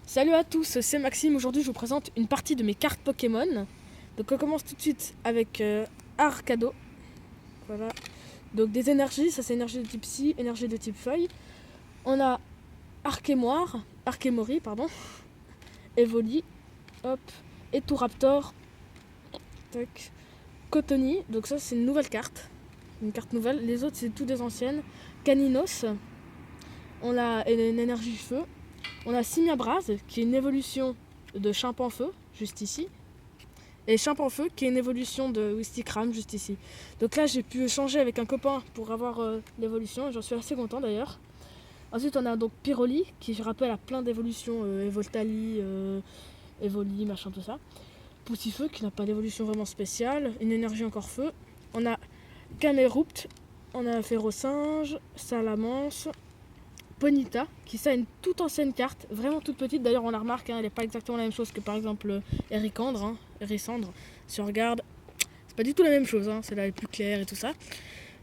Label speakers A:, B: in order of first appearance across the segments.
A: Salut à tous, c'est Maxime. Aujourd'hui, je vous présente une partie de mes cartes Pokémon. Donc, on commence tout de suite avec Arcado. Voilà. Donc, des énergies, ça c'est énergie de type Psy, énergie de type Feuille. On a Arkémori, pardon. Evoli, hop. Eturaptor, tac. Cotony, donc ça c'est une nouvelle carte. Une carte nouvelle. Les autres, c'est toutes des anciennes. Caninos, on a une énergie feu. On a Simiabras, qui est une évolution de Chimpanfeu, juste ici. Et Chimpanfeu, qui est une évolution de Wistikram, juste ici. Donc là, j'ai pu échanger avec un copain pour avoir l'évolution, et j'en suis assez content d'ailleurs. Ensuite, on a donc Pyroli, qui je rappelle a plein d'évolutions, Evoltali, Evoli, machin, tout ça. Poussifeu, qui n'a pas d'évolution vraiment spéciale, une énergie encore feu. On a Camerupt, on a Férocinge, Salamence, Ponyta, qui ça une toute ancienne carte, vraiment toute petite. D'ailleurs, on la remarque, hein, elle n'est pas exactement la même chose que par exemple Ericandre, Ericandre. Si on regarde, c'est pas du tout la même chose, hein, celle-là est plus claire et tout ça.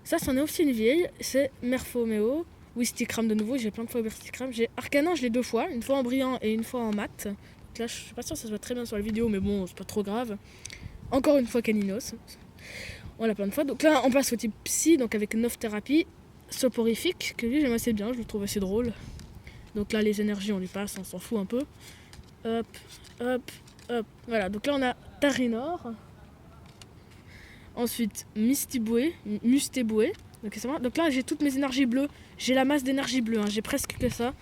A: Ça, c'en est aussi une vieille, c'est Merphomeo, Wistikram de nouveau, j'ai plein de fois Wistikram. J'ai Arcanin, je l'ai deux fois, une fois en brillant et une fois en mat. Donc là, je suis pas sûre que ça se voit très bien sur la vidéo, mais bon, c'est pas trop grave. Encore une fois Caninos, on l'a plein de fois. Donc là, on passe au type Psy, donc avec 9 thérapies. Soporifique, que lui j'aime assez bien, je le trouve assez drôle. Donc là les énergies on lui passe, on s'en fout un peu. Hop, hop, hop. Voilà, donc là on a Tarinor. Ensuite Mustiboué. Donc là j'ai toutes mes énergies bleues. J'ai la masse d'énergie bleue, hein. J'ai presque que ça.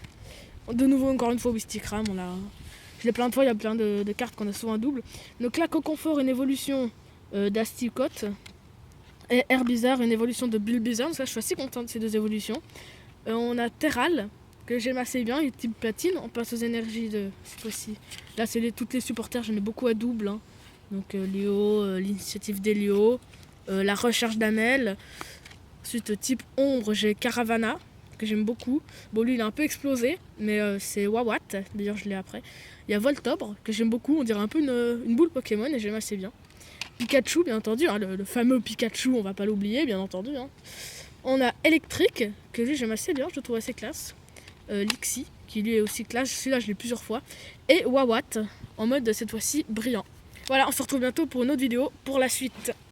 A: De nouveau encore une fois Wistikram, je l'ai plein de fois, il y a plein de cartes qu'on a souvent un double. Donc là Coconfort, une évolution d'Asticote. Et Herbizarre, une évolution de Bulbizarre, donc là je suis assez contente de ces deux évolutions. On a Terral, que j'aime assez bien, il est type platine. On passe aux énergies de cette fois-ci. Là c'est toutes les supporters, j'en ai beaucoup à double, hein. Donc Léo, l'initiative d'Elio, la recherche d'Amel. Ensuite type ombre, j'ai Caravana, que j'aime beaucoup. Bon lui il a un peu explosé, mais c'est Wawat, d'ailleurs je l'ai après. Il y a Voltobre, que j'aime beaucoup, on dirait un peu une boule Pokémon et j'aime assez bien. Pikachu, bien entendu, hein, le fameux Pikachu, on va pas l'oublier, bien entendu. Hein. On a Electric, que lui j'aime assez bien, je le trouve assez classe. Lixie, qui lui est aussi classe, celui-là je l'ai plusieurs fois. Et Wawat, en mode cette fois-ci brillant. Voilà, on se retrouve bientôt pour une autre vidéo pour la suite.